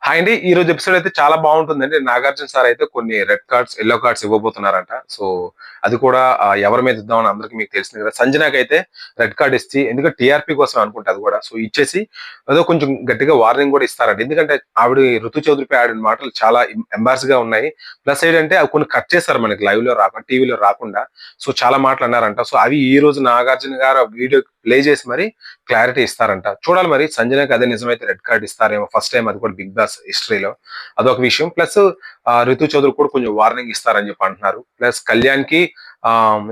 Hi అండి. ఈ రోజు ఎపిసోడ్ అయితే చాలా బాగుంటుందండి. నాగార్జున సార్ అయితే కొన్ని రెడ్ కార్డ్స్, యెల్లో కార్డ్స్ ఇవ్వబోతున్నారంట. సో, అది కూడా ఎవరి మీద ఇద్దామని అందరికి మీకు తెలిసింది కదా! సంజనాకైతే రెడ్ కార్డ్ ఇచ్చి ఎందుకంటే టీఆర్‌పీ కోసం అనుకుంటా అది కూడా. సో, ఇచ్చేసి ఏదో కొంచెం గట్టిగా వార్నింగ్ కూడా ఇస్తారంట. ఎందుకంటే ఆవిడ ఋతు చౌదరిపై ఆడిన మాటలు చాలా ఎంబారస్‌గా ఉన్నాయి. ప్లస్ ఏంటంటే అవి కొన్ని కట్ చేశారు మనకి లైవ్‌లో రాకుండా, టీవీలో రాకుండా. సో, చాలా మాటలు అన్నారంట. సో, అవి ఈ రోజు నాగార్జున గారు వీడియో ప్లే చేసి మరి క్లారిటీ ఇస్తారంట. చూడాలి మరి సంజనకి అదే నిజమైతే రెడ్ కార్డ్ ఇస్తారేమో. ఫస్ట్ టైమ్ అది కూడా బిగ్ బాస్ హిస్టరీలో. అదొక విషయం. ప్లస్ రితు చౌదరి కూడా కొంచెం వార్నింగ్ ఇస్తారని చెప్పి అంటున్నారు. ప్లస్ కళ్యాణ్‌కి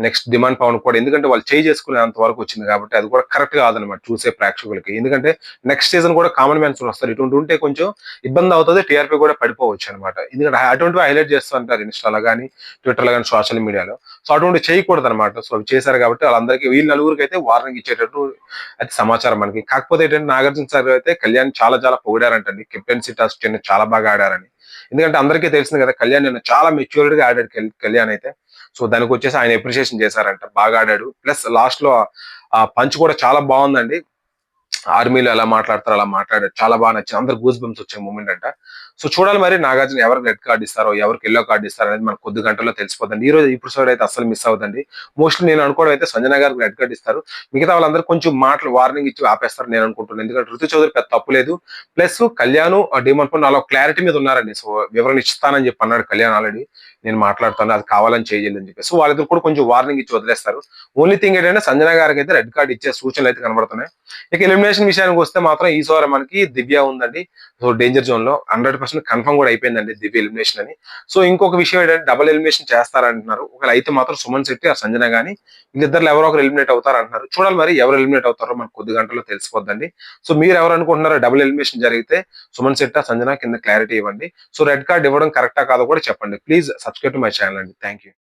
నెక్స్ట్ డిమాండ్ పవన్ కూడా ఎందుకంటే వాళ్ళు చేయి చేసుకునేంత వరకు వచ్చింది కాబట్టి అది కూడా కరెక్ట్ కాదనమాట చూసే ప్రేక్షకులకి. ఎందుకంటే నెక్స్ట్ సీజన్ కూడా కామన్ మ్యాన్స్ వస్తారు. ఇటువంటి ఉంటే కొంచెం ఇబ్బంది అవుతది. టీఆర్‌పీ కూడా పడిపోవచ్చు అనమాట. ఎందుకంటే అటువంటివి హైలైట్ చేస్తూ ఉంటారు ఇన్‌స్టాలో గాని, ట్విట్టర్‌లో గాని, సోషల్ మీడియాలో. సో, అటువంటివి చేయకూడదనమాట. సో, అవి చేశారు కాబట్టి వాళ్ళందరికీ వీళ్ళు నలుగురికైతే వార్నింగ్ ఇచ్చేటట్టు అది సమాచారం మనకి. కాకపోతే ఏంటంటే నాగార్జున సార్ అయితే కళ్యాణ్ చాలా చాలా పొగిడారంటండి. కెప్టెన్సీ టాస్క్ చాలా బాగా ఆడారని. ఎందుకంటే అందరికీ తెలిసింది కదా! కళ్యాణ్ నిన్న చాలా మెచ్యూర్డ్‌గా ఆడాడు కళ్యాణ్ అయితే. సో, దానికొచ్చేసి ఆయన అప్రిషియేషన్ చేశారంట. బాగా ఆడాడు. ప్లస్ లాస్ట్‌లో ఆ పంచ్ కూడా చాలా బావుందండి. ఆర్మీలో ఎలా మాట్లాడతారో అలా మాట్లాడాడు. చాలా బాగా నచ్చింది. అందరికి గూస్ బంప్స్ వచ్చే మూమెంట్ అంట. సో, చూడాలి మరి నాగార్జున ఎవరికి రెడ్ కార్డ్ ఇస్తారో, ఎవరికి యెల్లో కార్డ్ ఇస్తారో అనేది మనకు కొద్ది గంటల్లో తెలిసిపోద్దండి. ఈ రోజు ఎపిసోడ్ అయితే అస్సలు మిస్ అవ్వదండి. మోస్ట్‌లీ నేను అనుకోవడం అయితే సంజన గారికి రెడ్ కార్డ్ ఇస్తారు. మిగతా వాళ్ళందరూ కొంచెం మాటలు వార్నింగ్ ఇచ్చి ఆపేస్తారని నేను అనుకుంటున్నాను. ఎందుకంటే ఋతు చౌదరి పెద్ద తప్పు లేదు. ప్లస్ కళ్యాణ్, డీమన్ పవన్ అలా క్లారిటీ మీద ఉన్నారండి. సో, వివరణ ఇస్తానని చెప్పి అన్నాడు కళ్యాణ్ ఆల్రెడీ. నేను మాట్లాడతాను. అది కావాలని చేయాలని చెప్పి. సో, వాళ్ళిద్దరు కూడా కొంచెం వార్నింగ్ ఇచ్చి వదిలేస్తారు. ఓన్లీ థింగ్ ఏంటంటే సంజన గారికి అయితే రెడ్ కార్డ్ ఇచ్చే సూచనలు అయితే కనబడుతున్నాయి. ఇక ఎలిమినేషన్ విషయానికి వస్తే మాత్రం ఈసారి మనకి దివ్య ఉందండి. సో, డేంజర్ జోన్ లో 100% కన్ఫర్మ్ కూడా అయిపోయిందండి దివ్య ఎలిమినేషన్ అని. సో, ఇంకొక విషయం ఏంటంటే డబుల్ ఎలిమినేషన్ చేస్తారంటున్నారు. ఒకవేళ అయితే మాత్రం సుమన్ శెట్టి, ఆ సంజన గాని వీళ్ళిద్దరిలో ఎవరో ఒకరు ఎలిమినేట్ అవుతారు అంటున్నారు. చూడాలి మరి ఎవరు ఎలిమినేట్ అవుతారో మనకు కొద్ది గంటల్లో తెలిసిపోద్దండి. సో, మీరు ఎవరు అనుకుంటున్నారో డబుల్ ఎలిమినేషన్ జరిగితే సుమన్ శెట్టి, సంజన కింద క్లారిటీ ఇవ్వండి. సో, రెడ్ కార్డ్ ఇవ్వడం కరెక్టా కాదో కూడా చెప్పండి. Please subscribe to my channel అండి. Thank you.